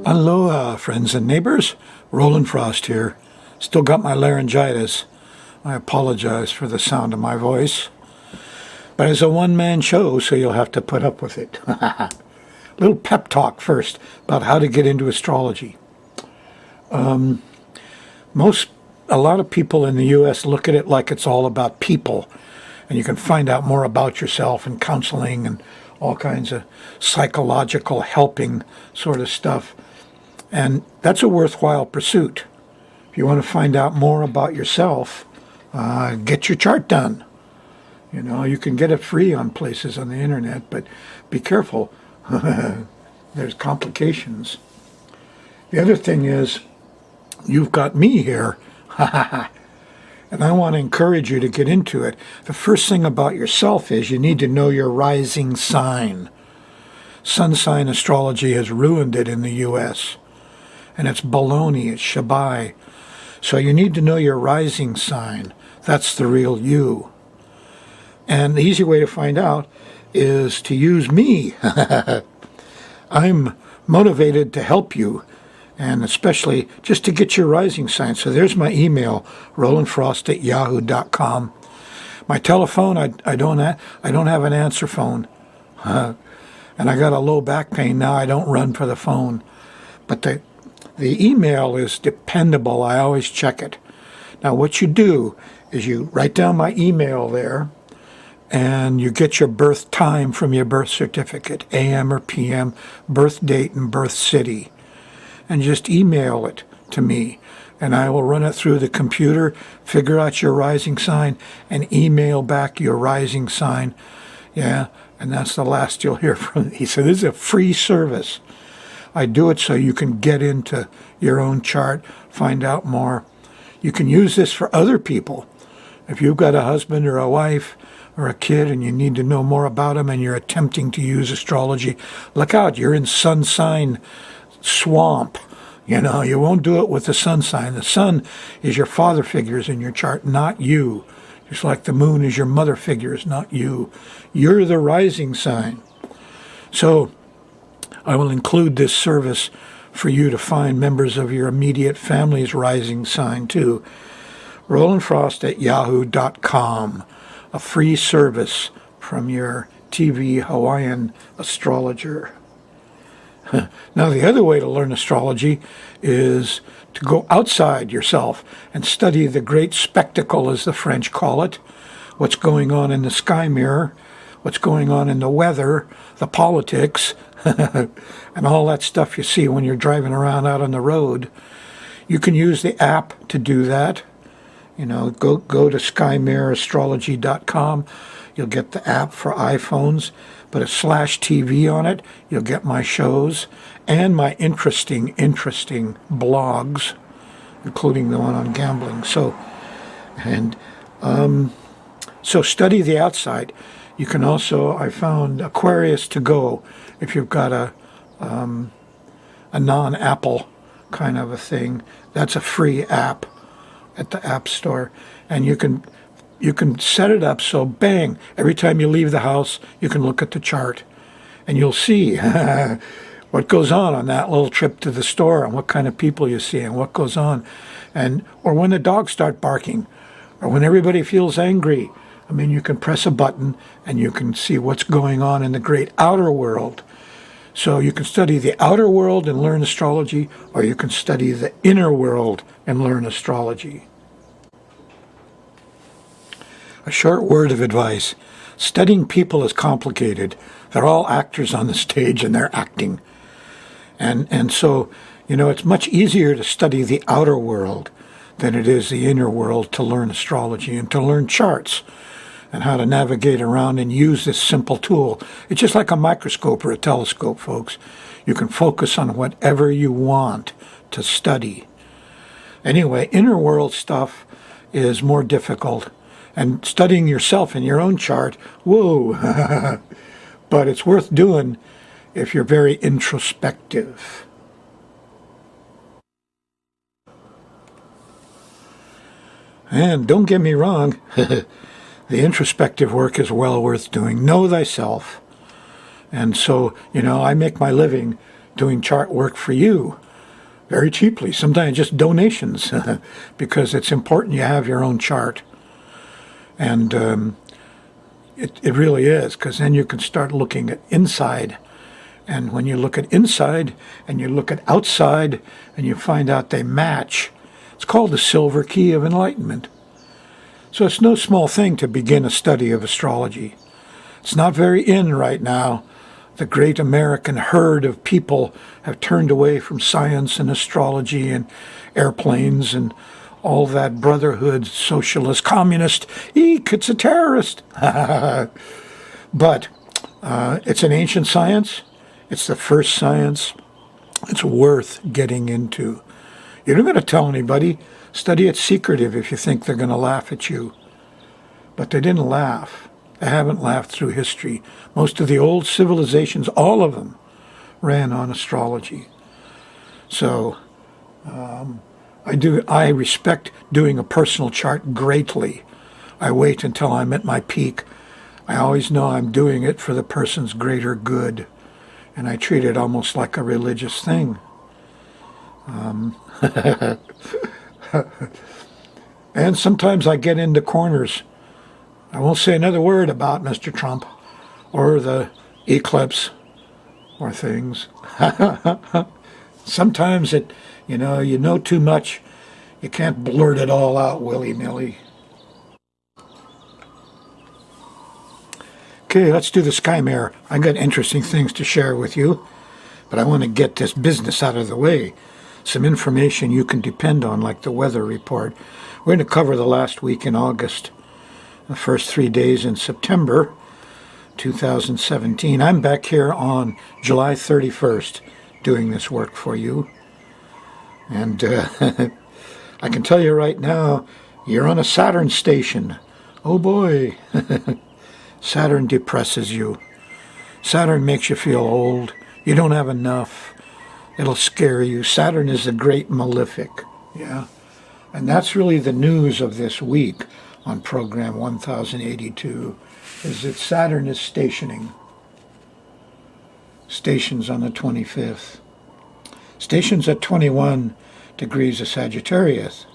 Aloha, friends and neighbors. Rollin here. Still got my laryngitis. I apologize for the sound of my voice. But it's a one-man show, so you'll have to put up with it. Little pep talk first about how to get into astrology. A lot of people in the U.S. look at it like it's all about people. And you can find out more about yourself and counseling and all kinds of psychological helping sort of stuff. And that's a worthwhile pursuit. If you want to find out more about yourself, get your chart done. You know, you can get it free on places on the internet, but be careful. There's complications. The other thing is, you've got me here. And I want to encourage you to get into it. The first thing about yourself is you need to know your rising sign. Sun sign astrology has ruined it in the U.S. And it's baloney, it's shabai. So you need to know your rising sign. That's the real you. And the easy way to find out is to use me. I'm motivated to help you, and especially just to get your rising sign. So there's my email, rollinfrost@yahoo.com. My telephone, I don't have an answer phone. And I got a low back pain now. I don't run for the phone. But the email is dependable. I always check it. Now what you do is you write down my email there, and you get your birth time from your birth certificate, AM or PM, birth date and birth city. And just email it to me, and I will run it through the computer, figure out your rising sign, and email back your rising sign. Yeah, and that's the last you'll hear from me. So this is a free service. I do it so you can get into your own chart, find out more. You can use this for other people. If you've got a husband or a wife or a kid and you need to know more about them and you're attempting to use astrology, look out, you're in sun sign swamp. You know, you won't do it with the sun sign. The sun is your father figures in your chart, not you. Just like the moon is your mother figures, not you. You're the rising sign. So I will include this service for you to find members of your immediate family's rising sign too. rollinfrost@yahoo.com. A free service from your TV Hawaiian astrologer. Now, the other way to learn astrology is to go outside yourself and study the great spectacle, as the French call it, what's going on in the sky mirror, what's going on in the weather, the politics, and all that stuff you see when you're driving around out on the road. You can use the app to do that. You know, go to skymirrorastrology.com. You'll get the app for iPhones. Put a /TV on it. You'll get my shows and my interesting blogs, including the one on gambling. So study the outside. You can also, I found Aquarius to go if you've got a non-Apple kind of a thing. That's a free app at the App Store, and you can set it up so bang, every time you leave the house you can look at the chart and you'll see what goes on that little trip to the store and what kind of people you see and what goes on, or when the dogs start barking or when everybody feels angry. I mean, you can press a button and you can see what's going on in the great outer world. So you can study the outer world and learn astrology, or you can study the inner world and learn astrology. A short word of advice. Studying people is complicated. They're all actors on the stage and they're acting. And so, you know, it's much easier to study the outer world than it is the inner world to learn astrology and to learn charts and how to navigate around and use this simple tool. It's just like a microscope or a telescope, folks. You can focus on whatever you want to study. Anyway, inner world stuff is more difficult. And studying yourself in your own chart, whoa, but it's worth doing if you're very introspective. And don't get me wrong, the introspective work is well worth doing. Know thyself. And so, you know, I make my living doing chart work for you very cheaply, sometimes just donations, because it's important you have your own chart. And it really is, because then you can start looking at inside. And when you look at inside and you look at outside and you find out they match, it's called the silver key of enlightenment. So it's no small thing to begin a study of astrology. It's not very in right now. The great American herd of people have turned away from science and astrology and airplanes and all that brotherhood, socialist, communist. Eek, it's a terrorist. But it's an ancient science. It's the first science. It's worth getting into. You're not going to tell anybody. Study it secretive if you think they're going to laugh at you. But they didn't laugh. They haven't laughed through history. Most of the old civilizations, all of them, ran on astrology. So I respect doing a personal chart greatly. I wait until I'm at my peak. I always know I'm doing it for the person's greater good. And I treat it almost like a religious thing. And sometimes I get into corners. I won't say another word about Mr. Trump or the eclipse or things. Sometimes you know too much. You can't blurt it all out willy-nilly. Okay, let's do the sky mirror. I got interesting things to share with you, but I want to get this business out of the way. Some information you can depend on, like the weather report. We're going to cover the last week in August, the first 3 days in September 2017. I'm back here on July 31st doing this work for you. And I can tell you right now, you're on a Saturn station. Oh boy. Saturn depresses you. Saturn makes you feel old. You don't have enough. It'll scare you. Saturn is the great malefic. Yeah. And that's really the news of this week on program 1082, is that Saturn is stationing. Stations on the 25th. Stations at 21 degrees of Sagittarius,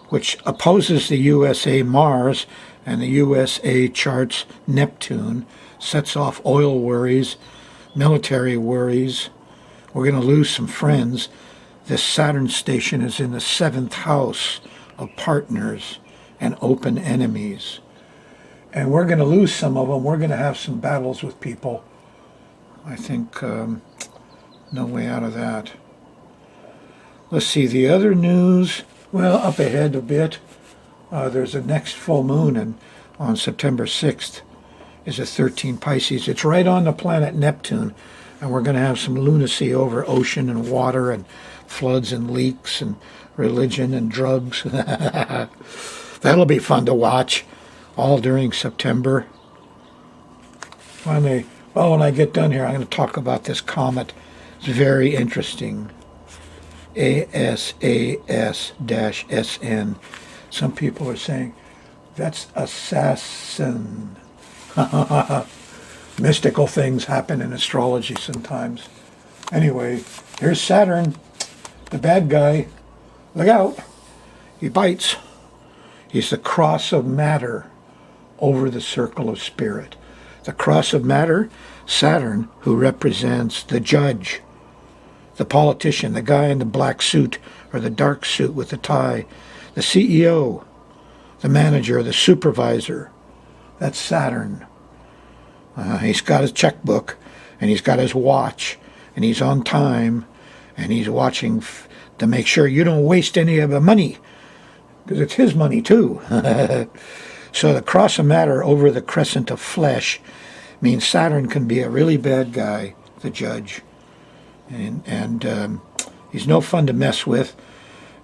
which opposes the USA Mars, and the USA charts Neptune, sets off oil worries, military worries. We're going to lose some friends. This Saturn station is in the 7th house of partners and open enemies. And we're going to lose some of them. We're going to have some battles with people. I think no way out of that. Let's see, the other news, well, up ahead a bit. There's a next full moon on September 6th is a 13 Pisces. It's right on the planet Neptune, and we're going to have some lunacy over ocean and water and floods and leaks and religion and drugs. That'll be fun to watch, all during September. Finally, well, when I get done here, I'm going to talk about this comet. It's very interesting. ASAS-SN. Some people are saying, that's assassin. Mystical things happen in astrology sometimes. Anyway, here's Saturn, the bad guy. Look out. He bites. He's the cross of matter over the circle of spirit. The cross of matter, Saturn, who represents the judge, the politician, the guy in the black suit or the dark suit with the tie, the CEO, the manager, the supervisor. That's Saturn. He's got his checkbook, and he's got his watch, and he's on time, and he's watching to make sure you don't waste any of the money, because it's his money too. So the cross of matter over the crescent of flesh means Saturn can be a really bad guy, the judge. And he's no fun to mess with.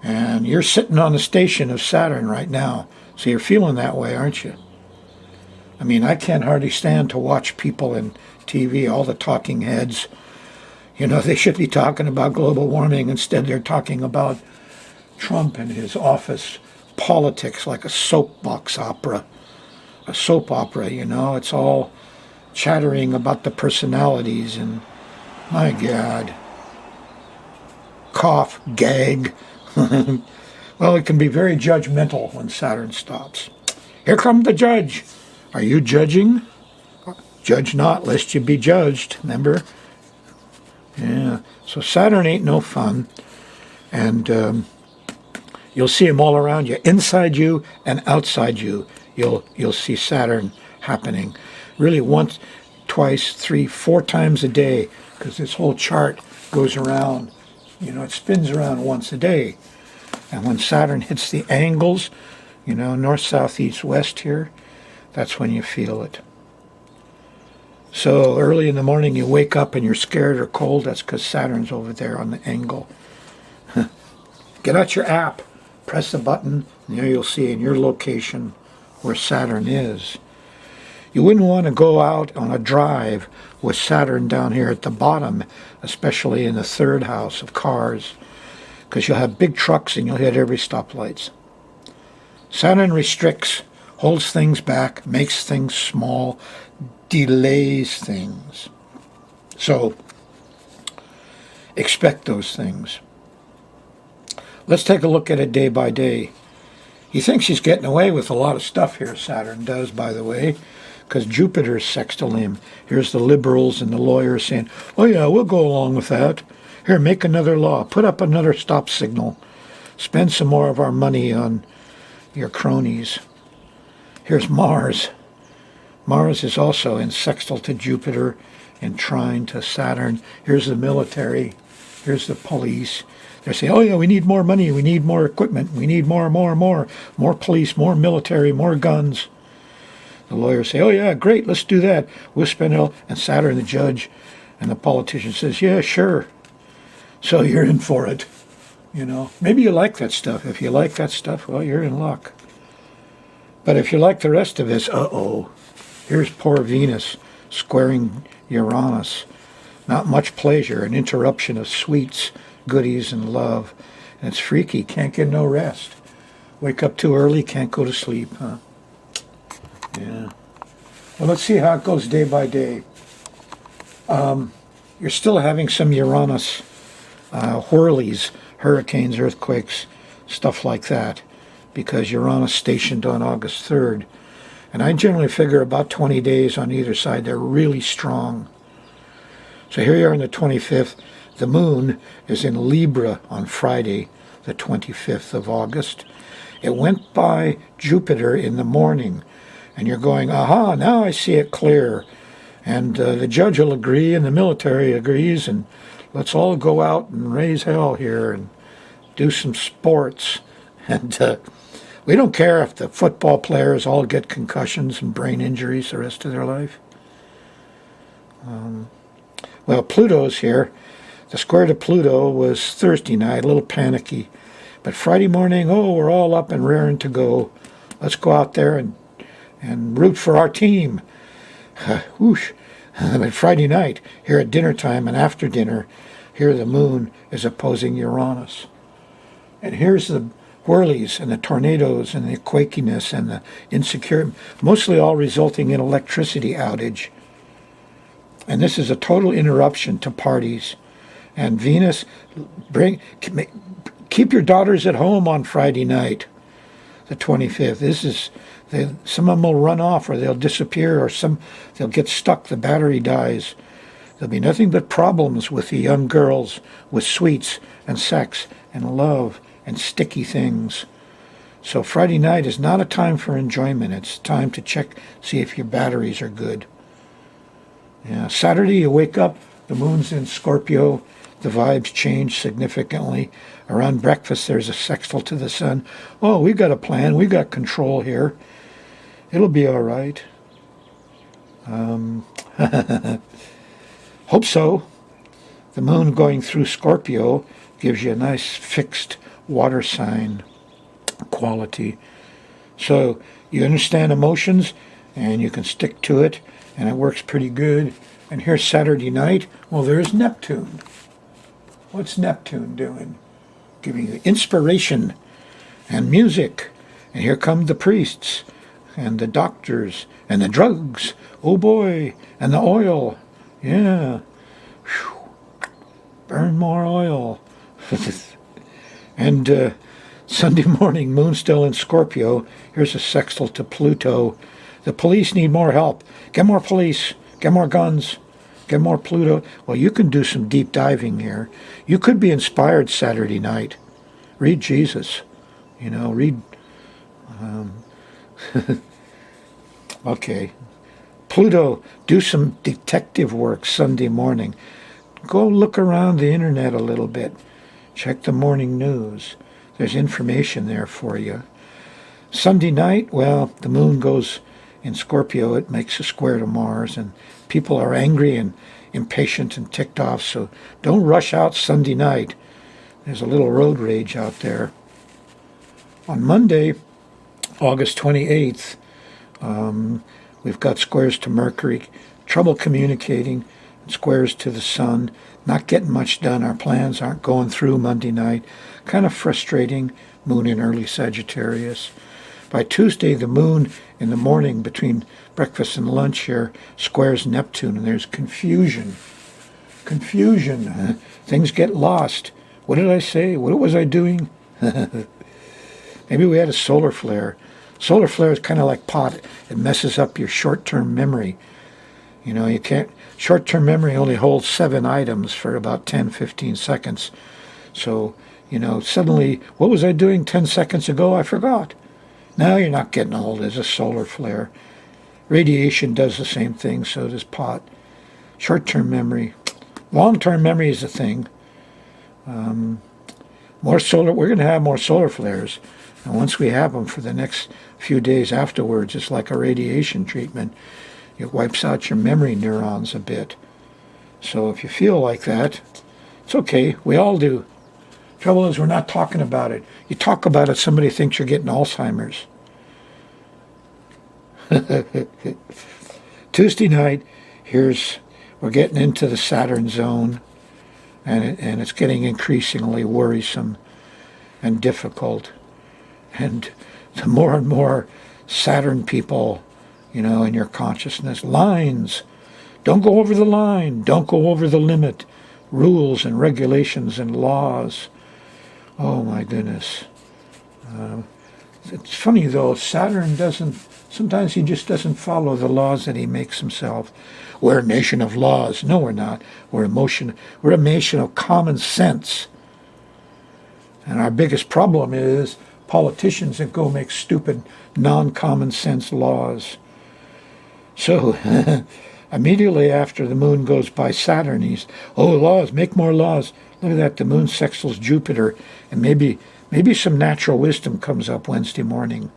And you're sitting on the station of Saturn right now, so you're feeling that way, aren't you? I mean, I can't hardly stand to watch people in TV, all the talking heads. You know, they should be talking about global warming. Instead, they're talking about Trump and his office politics, like a soapbox opera. A soap opera, you know, it's all chattering about the personalities, and my God. cough, gag. Well, it can be very judgmental when Saturn stops. Here comes the judge. Are you judging? Judge not, lest you be judged. Remember? Yeah. So Saturn ain't no fun. And you'll see him all around you, inside you and outside you. You'll see Saturn happening. Really once, twice, three, four times a day, because this whole chart goes around. It spins around once a day. And when Saturn hits the angles, north, south, east, west here, that's when you feel it. So early in the morning you wake up and you're scared or cold, that's because Saturn's over there on the angle. Get out your app, press the button, and there you'll see in your location where Saturn is. You wouldn't want to go out on a drive with Saturn down here at the bottom, especially in the third house of cars, because you'll have big trucks and you'll hit every stoplights. Saturn restricts, holds things back, makes things small, delays things. So, expect those things. Let's take a look at it day by day. He thinks he's getting away with a lot of stuff here, Saturn does, by the way, because Jupiter's sextile him. Here's the liberals and the lawyers saying, oh yeah, we'll go along with that. Here, make another law. Put up another stop signal. Spend some more of our money on your cronies. Here's Mars. Mars is also in sextile to Jupiter and trine to Saturn. Here's the military. Here's the police. They're saying, oh yeah, we need more money. We need more equipment. We need more police, more military, more guns. The lawyers say, oh yeah, great, let's do that. We'll spend it all. And Saturn, the judge, and the politician says, yeah, sure. So you're in for it. Maybe you like that stuff. If you like that stuff, well, you're in luck. But if you like the rest of this, here's poor Venus squaring Uranus. Not much pleasure, an interruption of sweets, goodies, and love. And it's freaky, can't get no rest. Wake up too early, can't go to sleep, huh? Yeah. Well, let's see how it goes day by day. You're still having some Uranus whirlies, hurricanes, earthquakes, stuff like that, because Uranus stationed on August 3rd. And I generally figure about 20 days on either side. They're really strong. So here you are on the 25th. The moon is in Libra on Friday, the 25th of August. It went by Jupiter in the morning, and you're going, aha, now I see it clear. And the judge will agree, and the military agrees, and let's all go out and raise hell here and do some sports. And we don't care if the football players all get concussions and brain injuries the rest of their life. Well, Pluto's here. The square to Pluto was Thursday night, a little panicky. But Friday morning, we're all up and raring to go. Let's go out there and root for our team. Whoosh. But Friday night, here at dinner time and after dinner, here the moon is opposing Uranus. And here's the whirlies and the tornadoes and the quakiness and the insecurity, mostly all resulting in electricity outage. And this is a total interruption to parties. And Venus, keep your daughters at home on Friday night, the 25th. Some of them will run off, or they'll disappear, or they'll get stuck. The battery dies. There'll be nothing but problems with the young girls, with sweets and sex and love and sticky things. So Friday night is not a time for enjoyment. It's time to check, see if your batteries are good. Yeah, Saturday you wake up, the moon's in Scorpio. The vibes change significantly. Around breakfast, there's a sextile to the sun. Oh, we got a plan. We got control here. It'll be all right. Hope so. The moon going through Scorpio gives you a nice fixed water sign quality. So you understand emotions, and you can stick to it, and it works pretty good. And here's Saturday night. Well, there's Neptune. What's Neptune doing? Giving you inspiration and music. And here come the priests and the doctors and the drugs. Oh boy. And the oil. Yeah. Whew. Burn more oil. And Sunday morning, moon still in Scorpio. Here's a sextile to Pluto. The police need more help. Get more police. Get more guns. Get more Pluto. Well, you can do some deep diving here. You could be inspired Saturday night. Read Jesus. Read. Okay. Pluto, do some detective work Sunday morning. Go look around the internet a little bit. Check the morning news. There's information there for you. Sunday night, well, the moon goes in Scorpio. It makes a square to Mars, and people are angry and impatient and ticked off, so don't rush out Sunday night. There's a little road rage out there. On Monday, August 28th, we've got squares to Mercury, trouble communicating, squares to the Sun, not getting much done. Our plans aren't going through Monday night. Kind of frustrating, moon in early Sagittarius. By Tuesday, the moon in the morning between breakfast and lunch here squares Neptune, and there's confusion. Confusion. Things get lost. What did I say? What was I doing? Maybe we had a solar flare. Solar flare is kind of like pot. It messes up your short-term memory. You can't... Short-term memory only holds 7 items for about 10, 15 seconds. So, suddenly, what was I doing 10 seconds ago? I forgot. Now you're not getting old. There's a solar flare. Radiation does the same thing, so does pot. Short-term memory. Long-term memory is a thing. We're going to have more solar flares. And once we have them for the next few days afterwards, it's like a radiation treatment. It wipes out your memory neurons a bit. So if you feel like that, it's okay. We all do. Trouble is, we're not talking about it. You talk about it, somebody thinks you're getting Alzheimer's. Tuesday night, we're getting into the Saturn zone, and it's getting increasingly worrisome and difficult. And the more and more Saturn people, in your consciousness, lines. Don't go over the line. Don't go over the limit. Rules and regulations and laws. Oh, my goodness. It's funny, though. Saturn sometimes he just doesn't follow the laws that he makes himself. We're a nation of laws. No, we're not. We're a nation of common sense. And our biggest problem is politicians that go make stupid, non-common sense laws. So, immediately after the moon goes by Saturn, laws, make more laws. Look at that, the moon sextiles Jupiter, and maybe some natural wisdom comes up Wednesday morning.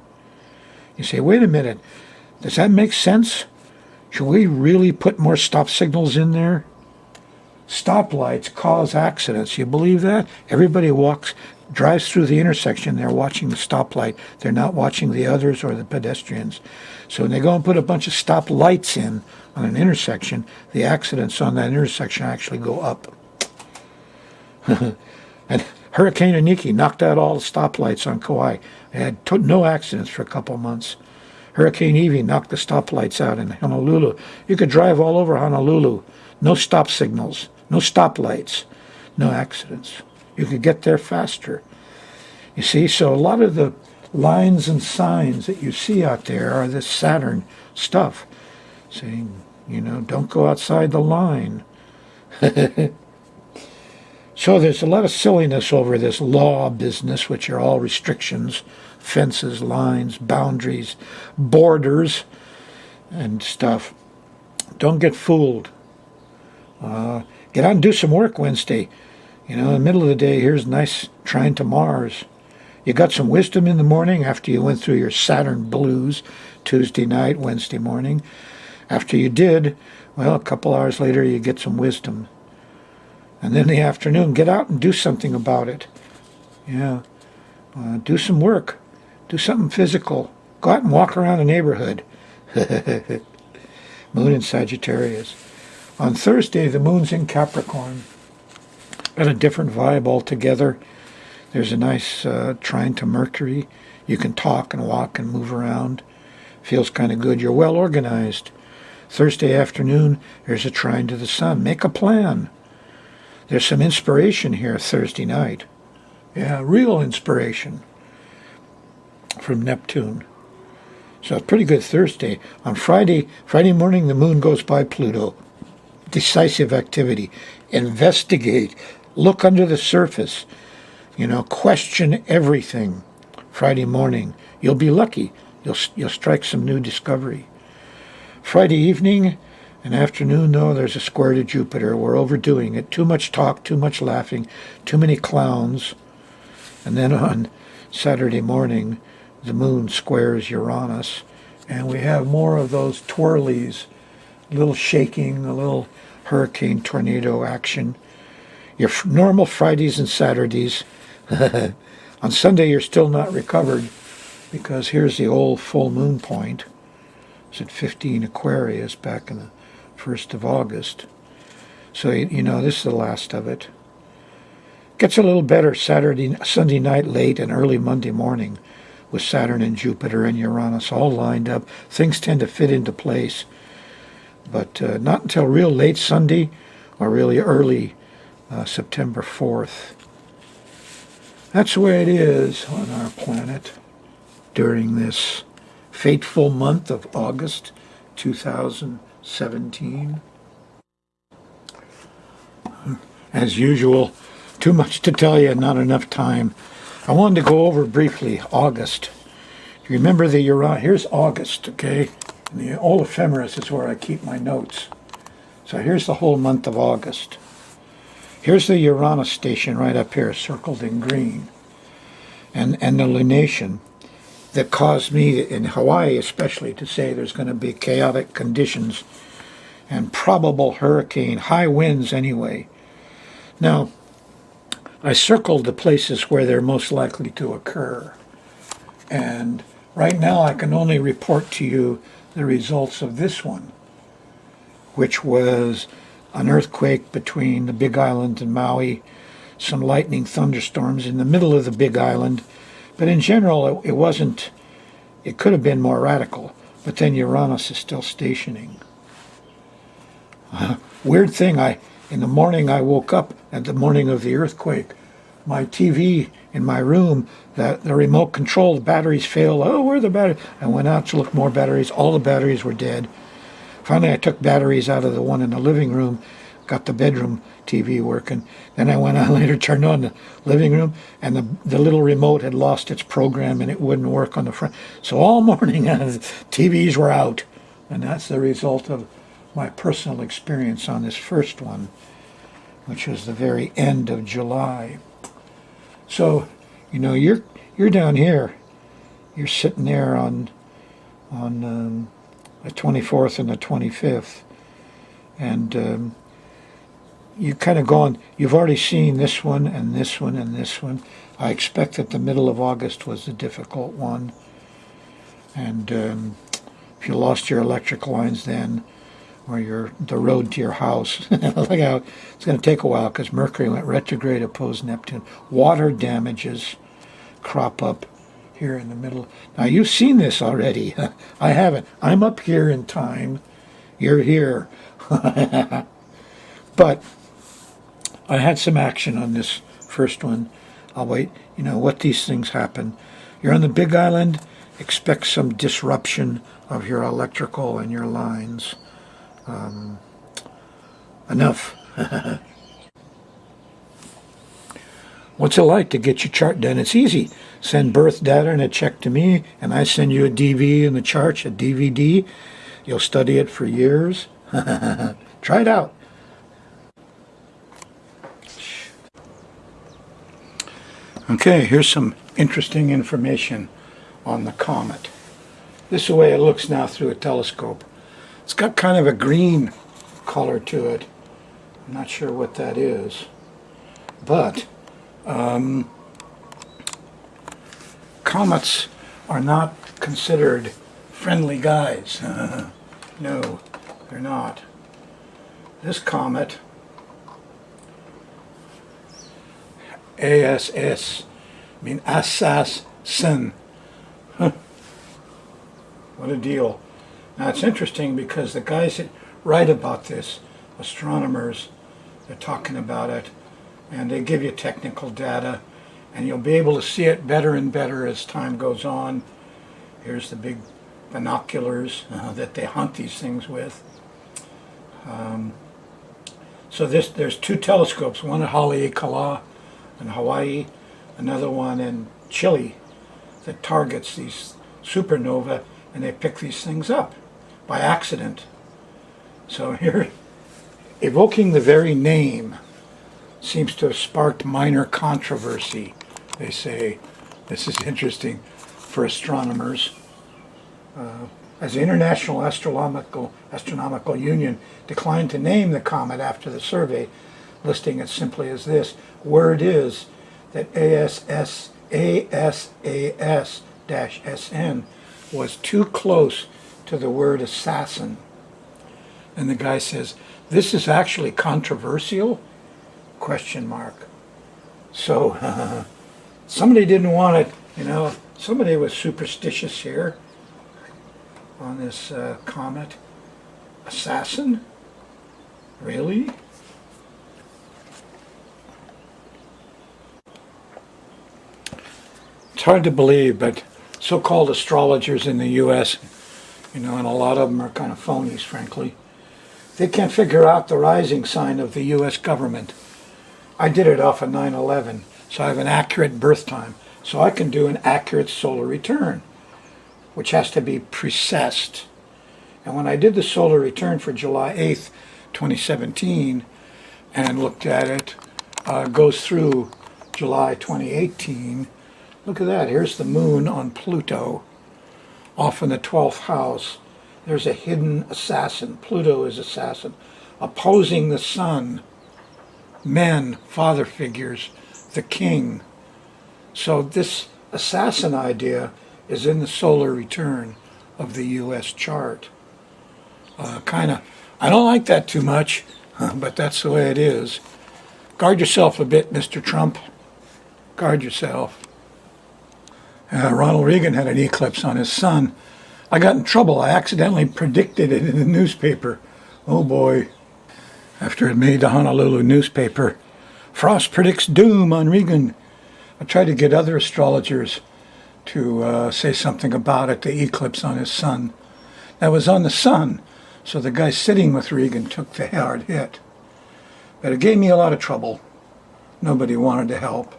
You say, wait a minute, does that make sense? Should we really put more stop signals in there? Stoplights cause accidents. You believe that? Everybody drives through the intersection. They're watching the stoplight. They're not watching the others or the pedestrians. So when they go and put a bunch of stop lights in on an intersection, the accidents on that intersection actually go up. And Hurricane Aniki knocked out all the stoplights on Kauai. They had no accidents for a couple months. Hurricane Evie knocked the stoplights out in Honolulu. You could drive all over Honolulu. No stop signals, no stoplights, no accidents. You could get there faster. You see, so a lot of the lines and signs that you see out there are this Saturn stuff, saying, don't go outside the line. So there's a lot of silliness over this law business, which are all restrictions, fences, lines, boundaries, borders, and stuff. Don't get fooled. Get out and do some work Wednesday. In the middle of the day, here's nice trine to Mars. You got some wisdom in the morning after you went through your Saturn blues Tuesday night, Wednesday morning. After you did, a couple hours later, you get some wisdom. And then in the afternoon, get out and do something about it. Yeah. Do some work. Do something physical. Go out and walk around the neighborhood. Moon in Sagittarius. On Thursday, the moon's in Capricorn. Got a different vibe altogether. There's a nice trine to Mercury. You can talk and walk and move around. Feels kind of good. You're well organized. Thursday afternoon, there's a trine to the Sun. Make a plan. There's some inspiration here Thursday night. Yeah, real inspiration from Neptune. So a pretty good Thursday. On Friday morning, the moon goes by Pluto. Decisive activity. Investigate. Look under the surface. Question everything. Friday morning, you'll be lucky. You'll strike some new discovery. Friday evening and afternoon, though, there's a square to Jupiter. We're overdoing it. Too much talk, too much laughing, too many clowns. And then on Saturday morning, the moon squares Uranus, and we have more of those twirlies, a little shaking, a little hurricane tornado action. Your normal Fridays and Saturdays. On Sunday, you're still not recovered, because here's the old full moon point. It's at 15 Aquarius back in the 1st of August. So, this is the last of it. Gets a little better Sunday night late and early Monday morning with Saturn and Jupiter and Uranus all lined up. Things tend to fit into place. But not until real late Sunday or really early September 4th. That's the way it is on our planet during this fateful month of August 2017. As usual, too much to tell you, not enough time. I wanted to go over briefly August. You remember the Uranus? Here's August, okay? And the old ephemeris is where I keep my notes. So here's the whole month of August. Here's the Uranus station right up here, circled in green. And the lunation that caused me, in Hawaii especially, to say there's going to be chaotic conditions and probable hurricane, high winds anyway. Now, I circled the places where they're most likely to occur. And right now I can only report to you the results of this one, which was an earthquake between the Big Island and Maui, some lightning thunderstorms in the middle of the Big Island. But in general, it could have been more radical. But then Uranus is still stationing. Weird thing, in the morning I woke up at the morning of the earthquake. My TV in my room, the remote control, the batteries failed. Oh, where are the batteries? I went out to look more batteries. All the batteries were dead. Finally, I took batteries out of the one in the living room, got the bedroom TV working. Then I went on later, turned on the living room, and the little remote had lost its program and it wouldn't work on the front. So all morning, TVs were out. And that's the result of my personal experience on this first one, which was the very end of July. So, you're down here. You're sitting there on the 24th and the 25th, and you kind of gone. You've already seen this one and this one and this one. I expect that the middle of August was the difficult one, and if you lost your electric lines then, or the road to your house. Look how it's going to take a while because Mercury went retrograde opposed Neptune. Water damages crop up here in the middle. Now you've seen this already. I haven't. I'm up here in time. You're here. But I had some action on this first one. I'll wait. What these things happen. You're on the Big Island. Expect some disruption of your electrical and your lines. Enough. What's it like to get your chart done? It's easy. Send birth data and a check to me, and I send you a DV and the chart, a DVD. You'll study it for years. Try it out. Okay, here's some interesting information on the comet. This is the way it looks now through a telescope. It's got kind of a green color to it. I'm not sure what that is. But comets are not considered friendly guys. No, they're not. This comet, ASS, Assassin. What a deal. Now it's interesting because the guys that write about this, astronomers, they're talking about it. and they give you technical data, and you'll be able to see it better and better as time goes on. Here's the big binoculars that they hunt these things with. So there's two telescopes, one at Haleakala in Hawaii, another one in Chile that targets these supernova, and they pick these things up by accident. So here, evoking the very name seems to have sparked minor controversy, they say. This is interesting for astronomers. As the International Astronomical Union declined to name the comet after the survey, listing it simply as this. Word is that ASAS-SN was too close to the word assassin. And the guy says, this is actually controversial? Question mark. So somebody didn't want it, somebody was superstitious here on this comet. Assassin? Really? It's hard to believe, but so-called astrologers in the U.S., and a lot of them are kind of phonies, frankly, they can't figure out the rising sign of the U.S. government. I did it off of 9/11, so I have an accurate birth time, so I can do an accurate solar return, which has to be precessed. And when I did the solar return for July 8th, 2017, and looked at it, goes through July 2018. Look at that. Here's the moon on Pluto, off in the 12th house. There's a hidden assassin. Pluto is assassin, opposing the sun. Men, father figures, the king. So this assassin idea is in the solar return of the U.S. chart. I don't like that too much, but that's the way it is. Guard yourself a bit, Mr. Trump. Guard yourself. Ronald Reagan had an eclipse on his sun. I got in trouble. I accidentally predicted it in the newspaper. Oh boy. After it made the Honolulu newspaper, Frost predicts doom on Reagan. I tried to get other astrologers to say something about it, the eclipse on his sun. That was on the sun, so the guy sitting with Reagan took the hard hit. But it gave me a lot of trouble. Nobody wanted to help.